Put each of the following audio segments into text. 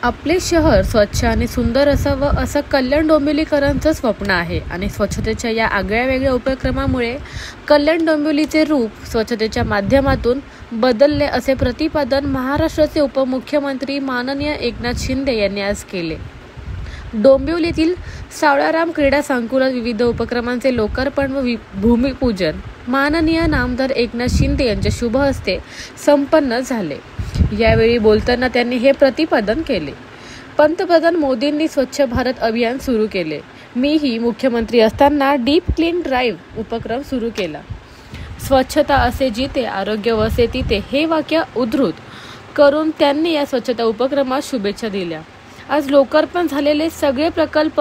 आपले शहर स्वच्छ आणि सुंदर असावं असं कल्याण डोंबिवलीकरांचं स्वप्न आहे आणि स्वच्छतेच्या या आगळ्या-वेगळ्या उपक्रमामुळे कल्याण डोंबिवलीचे रूप स्वच्छतेच्या माध्यमातून बदलले असे प्रतिपादन महाराष्ट्राचे उपमुख्यमंत्री माननीय एकनाथ शिंदे यांनी आज केले। डोंबिवलीतील सावळाराम क्रीडा संकुलात विविध उपक्रमांचे लोकार्पण व भूमिपूजन माननीय नामदार एकनाथ शिंदे यांच्या शुभ हस्ते संपन्न झाले। यावेळी बोलताना त्यांनी हे प्रतिपादन केले। पंतप्रधान मोदींनी स्वच्छ भारत अभियान सुरू केले। मीही मुख्यमंत्री असताना डीप क्लीन ड्राईव्ह उपक्रम सुरू केला। स्वच्छता असे जिथे आरोग्य वसे तिथे हे वाक्य उद्धृत करून त्यांनी या स्वच्छता उपक्रमास शुभेच्छा दिल्या। आज लोकार्पण झालेले सगळे प्रकल्प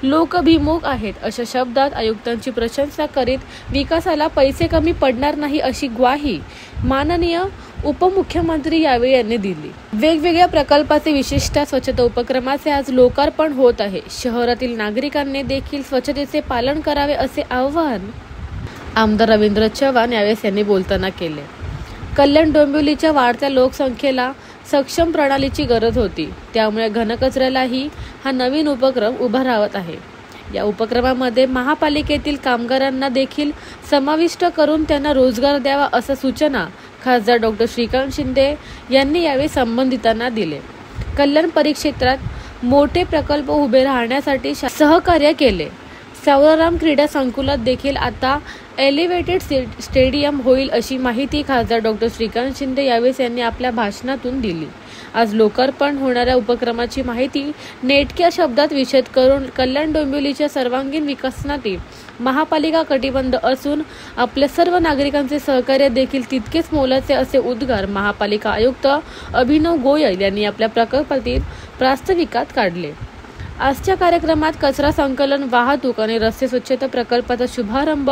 लोकाभिमुख आहेत अशा शब्दात आयुक्तांची प्रशंसा करीत विकासाला पैसे कमी पडणार नाही अशी ग्वाही माननीय उपमुख्यमंत्री यावेळी यांनी दिली। वेगवेगळ्या प्रकल्पाचे विशिष्ट स्वच्छता उपक्रमाचे आज लोकार्पण होत आहे। शहरातील नागरिकांनी देखील स्वच्छतेचे पालन करावे असे आवाहन आमदार रवींद्र चव्हाण यावेळी यांनी बोलताना केले। कल्याण डोंबिवलीच्या वाढत्या लोकसंख्येला सक्षम प्रणालीची गरज होती, त्यामुळे घनकचऱ्यालाही हा नवीन उपक्रम उभा राहत आहे। या उपक्रमामध्ये महापालिकेतील कामगारांना देखील समाविष्ट करून त्यांना रोजगार द्यावा अशा सूचना खासदार डॉक्टर श्रीकांत शिंदे यांनी यावेळी संबंधितांना दिले। कल्याण परिक्षेत्रात मोठे प्रकल्प उभे राहण्यासाठी सहकार्य केले। सावळाराम क्रीडा संकुलात देखील आता एलिव्हेटेड स्टेडियम होईल अशी माहिती खासदार डॉक्टर श्रीकांत शिंदे यावेळी यांनी आपल्या भाषणातून दिली। आज लोकार्पण होणाऱ्या उपक्रमाची माहिती नेटक्या शब्दात विशद करून कल्याण डोंबिवलीच्या सर्वांगीण विकासासाठी महापालिका कटिबद्ध असून आपल्या सर्व नागरिकांचे सहकार्य देखील तितकेच मोलाचे असे उद्गार महापालिका आयुक्त अभिनव गोयल यांनी आपल्या प्रकल्पातील प्रास्ताविकात काढले। आजच्या कार्यक्रमात कचरा संकलन, वाहतूक आणि रस्ते स्वच्छता प्रकल्पाचा शुभारंभ,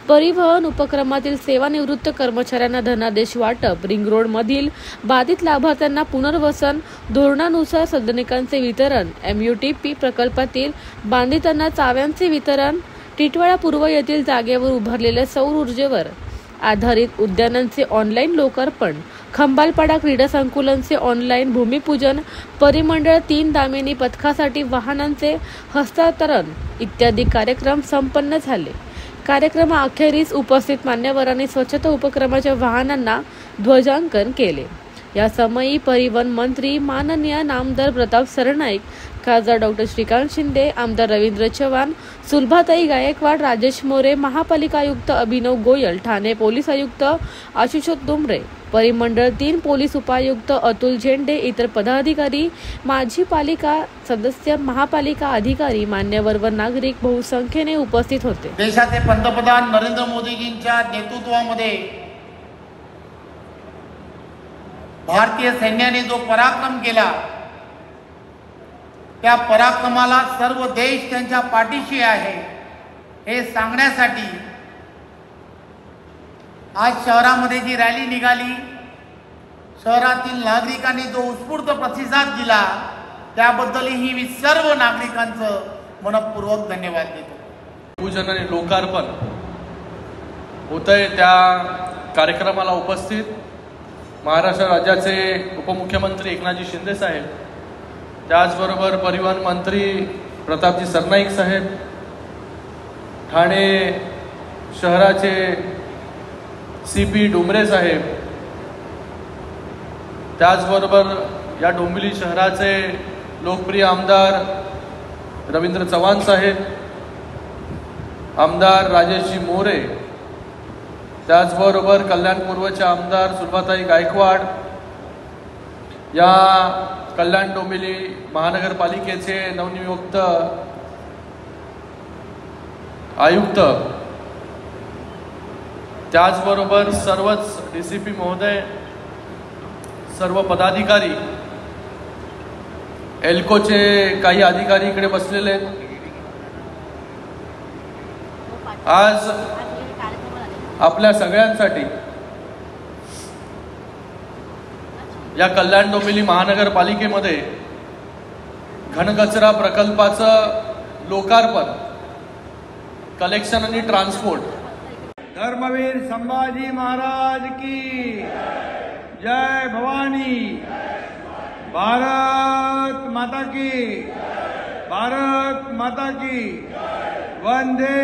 परिवहन उपक्रमातील सेवानिवृत्त कर्मचाऱ्यांना धनादेश वाटप, रिंग रोड मधील बाधित लाभार्थ्यांना पुनर्वसन धोरणानुसार सदनिकांचे वितरण, MUTP प्रकल्पातील बाधितांना चाव्यांचे वितरण, टिटवाळा पूर्व येथील जागेवर उभारलेल्या सौर ऊर्जेवर आधारित उद्यानांचे ऑनलाईन लोकार्पण, खंबालपाडा क्रीडा संकुलांचे ऑनलाईन भूमिपूजन, परिमंडळ 3 दामिनी पथकासाठी वाहनांचे हस्तांतरण इत्यादी कार्यक्रम संपन्न झाले। कार्यक्रमाअखेरीस उपस्थित मान्यवरांनी स्वच्छता उपक्रमाच्या वाहनांना ध्वजांकन केले। या समयी परिवहन मंत्री माननीय नामदार प्रताप सरनाईक, खासदार डॉक्टर श्रीकांत शिंदे, आमदार रवींद्र चव्हाण, सुलभाताई गायकवाड, राजेश मोरे, महापालिका आयुक्त अभिनव गोयल, ठाणे पोलीस आयुक्त आशुतोष दुमरे, परिमंडळ 3 पोलीस उपायुक्त अतुल झेंडे, इतर पदाधिकारी, माजी पालिका सदस्य, महापालिका अधिकारी, मान्यवर व नागरिक बहुसंख्येने उपस्थित होते। देशाचे पंतप्रधान नरेंद्र मोदीजींच्या नेतृत्वामध्ये भारतीय सैन्याने जो पराक्रम केला त्या पराक्रमाला सर्व देश त्यांच्या पाठीशी आहे हे सांगण्यासाठी आज शहरामध्ये जी रॅली निघाली, शहरातील नागरिकांनी जो उत्स्फूर्त प्रतिसाद दिला त्याबद्दलही मी सर्व नागरिकांचं मनपूर्वक धन्यवाद देतो। पूजन आणि लोकार्पण होतंय त्या कार्यक्रमाला उपस्थित महाराष्ट्र राज्याचे उपमुख्यमंत्री एकनाथजी शिंदे साहेब, त्याचबरोबर परिवहन मंत्री प्रतापजी सरनाईक साहेब, ठाणे शहराचे CP डुमरे साहेब, त्याचबरोबर या डोंबिवली शहराचे लोकप्रिय आमदार रवींद्र चव्हाण साहेब, आमदार राजेशजी मोरे, त्याचबरोबर कल्याण पूर्वचे आमदार सुलभाताई गायकवाड, या कल्याण डोंबिवली महानगरपालिकेचे नवनियुक्त आयुक्त, त्याचबरोबर सर्वच DCP महोदय, सर्व पदाधिकारी, एल्कोचे काही अधिकारी इकडे बसलेले आहेत। आज आपल्या सगळ्यांसाठी या कल्याण डोंबिवली महानगरपालिकेमध्ये घनकचरा प्रकल्पाचं लोकार्पण, कलेक्शन आणि ट्रान्सपोर्ट। धर्मवीर संभाजी महाराज की जय भवानी। भारत माता की, भारत माता की, वंदे,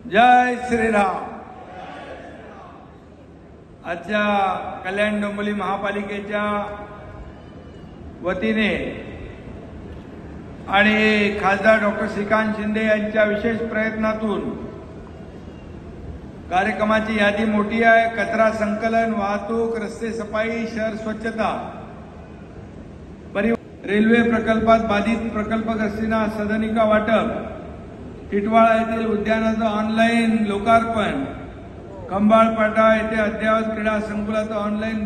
जय श्रीराम. आजच्या कल्याण डोंबिवली महापालिकेच्या वतीने आणि खासदार डॉक्टर श्रीकांत शिंदे यांच्या विशेष प्रयत्नातून कार्यक्रमाची यादी मोठी आहे. कचरा संकलन, वाहतूक, रस्ते सफाई, शहर स्वच्छता, रेल्वे प्रकल्पात बाधित प्रकल्पग्रस्तांना सदनिका वाटप, टिटवाळा येथील उद्यानाचं ऑनलाईन लोकार्पण, खंबाळपाटा येथे अद्ययावत क्रीडा संकुलाचं ऑनलाईन